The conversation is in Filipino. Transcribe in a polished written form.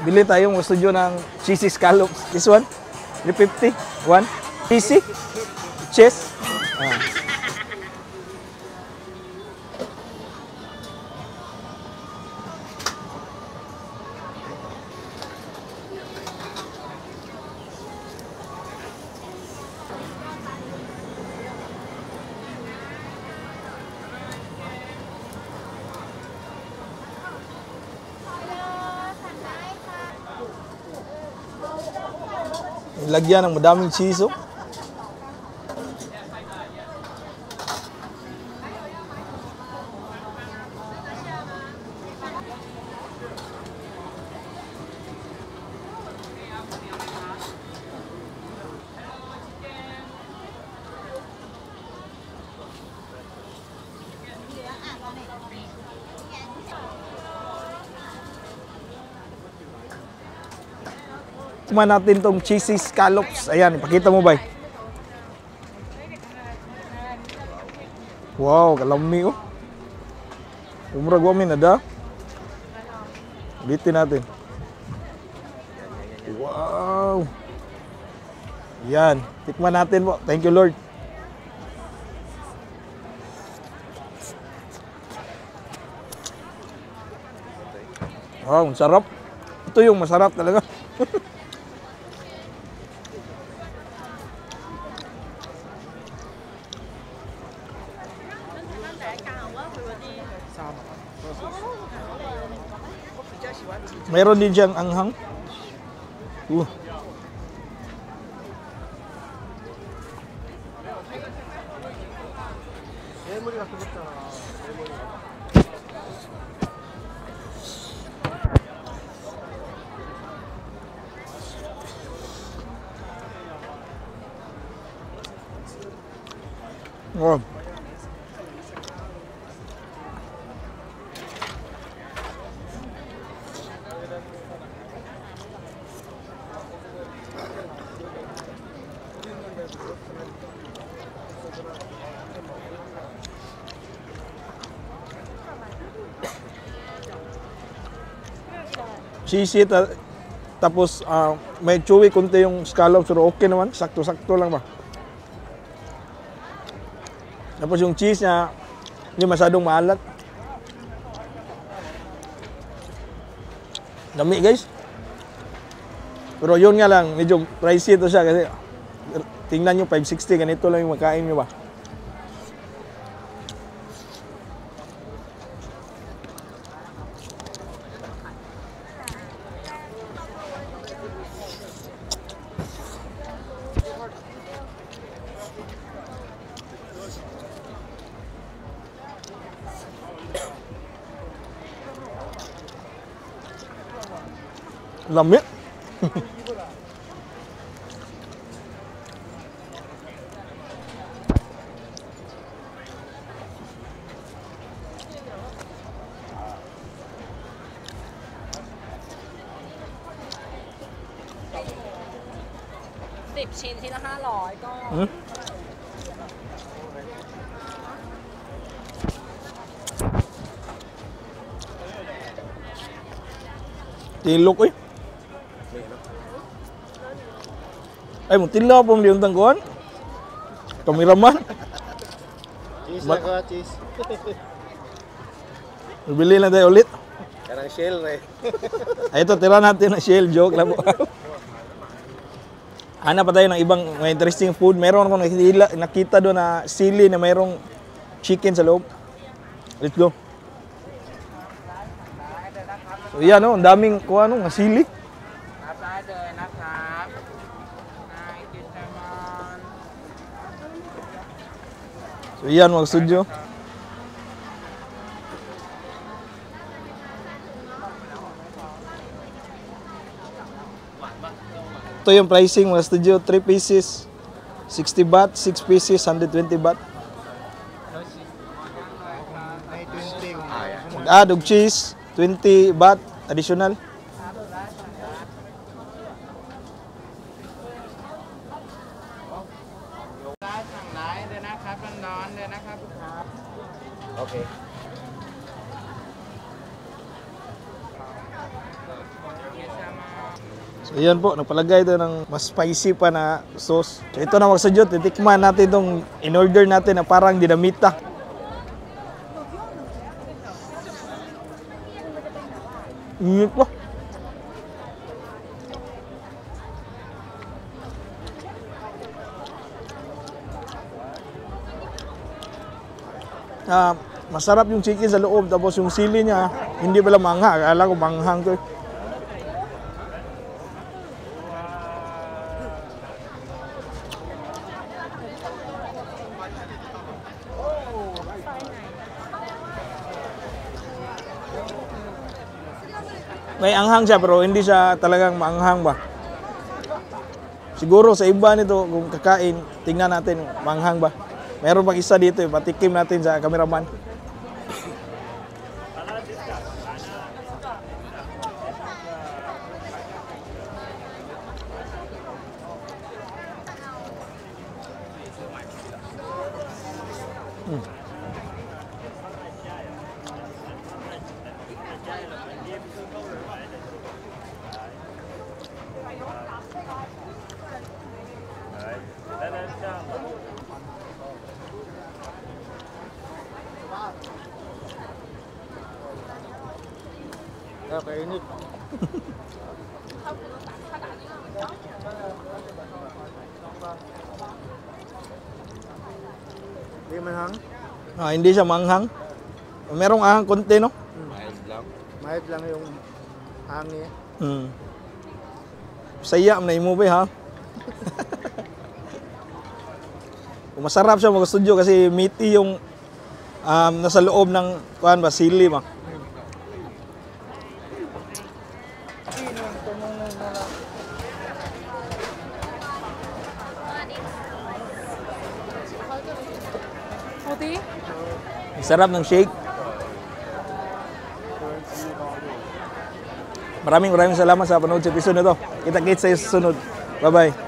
Bili tayong studio ng cheesy scallops. This one, 350. One. Cheesy. Cheese. Lagyan ng madaming cheese. Oh. Tikman natin tong cheesy scallops. Ayan, ipakita mo ba? Wow, kalami oh. Umrag wamin ada. Bitin natin. Wow. Yan, tikman natin po. Thank you Lord. Wow, sarap. Ito yung masarap talaga. Meron din siyang anghang. Wow. Cheesy tapos may chewy konti yung scallops pero okay naman, sakto-sakto lang ba. Tapos yung cheese niya hindi masyadong maalat. Dami guys. Pero yun nga lang, medyo pricey ito siya kasi tingnan nyo 560, ganito lang yung makain nyo ba. Lami.ชิ้นทีละ500ก็ Tilok eh. Ay, mo tilaw po yung tangkuhan. Kameraman. Cheese ako, cheese. Bili lang tayo ulit. Karang shell eh. Ay, ito, tira natin ng shell. Joke lang po. Hanap pa tayo ng ibang interesting food. Meron akong nakita doon na sili na mayroong chicken sa loob. Let's go. So yan o, ang daming kuha nung sili. So yan mga studio. Ito yung pricing mga studio, 3 pieces 60 baht, 6 pieces, 120 baht. May 20. Mag-add og cheese, 20 baht additional. Okay. So yan po, napalagay ito ng mas spicy pa na sauce. So ito na magsadyot, titikman natin itong in-order natin na parang dinamita. Init po. Masarap yung chicken sa loob, tapos yung sili niya, hindi pala mangha. Akala ko manghang to. May anghang siya pero hindi siya talagang maanghang ba. Siguro sa iba nito kung kakain, tingnan natin maanghang ba. Meron pang isa dito, patikim natin sa cameraman. Kakainit. Hindi manhang? Hindi siya maanghang. Merong anghang konti, no? Mahit lang yung hangin. Saya na imo ba ha? Masarap siya mag-studio kasi meaty yung nasa loob ng kuan ba sili ba. Sarap ng shake. Maraming salamat sa panood sa episode na to. Kita-kits sa susunod. Bye-bye.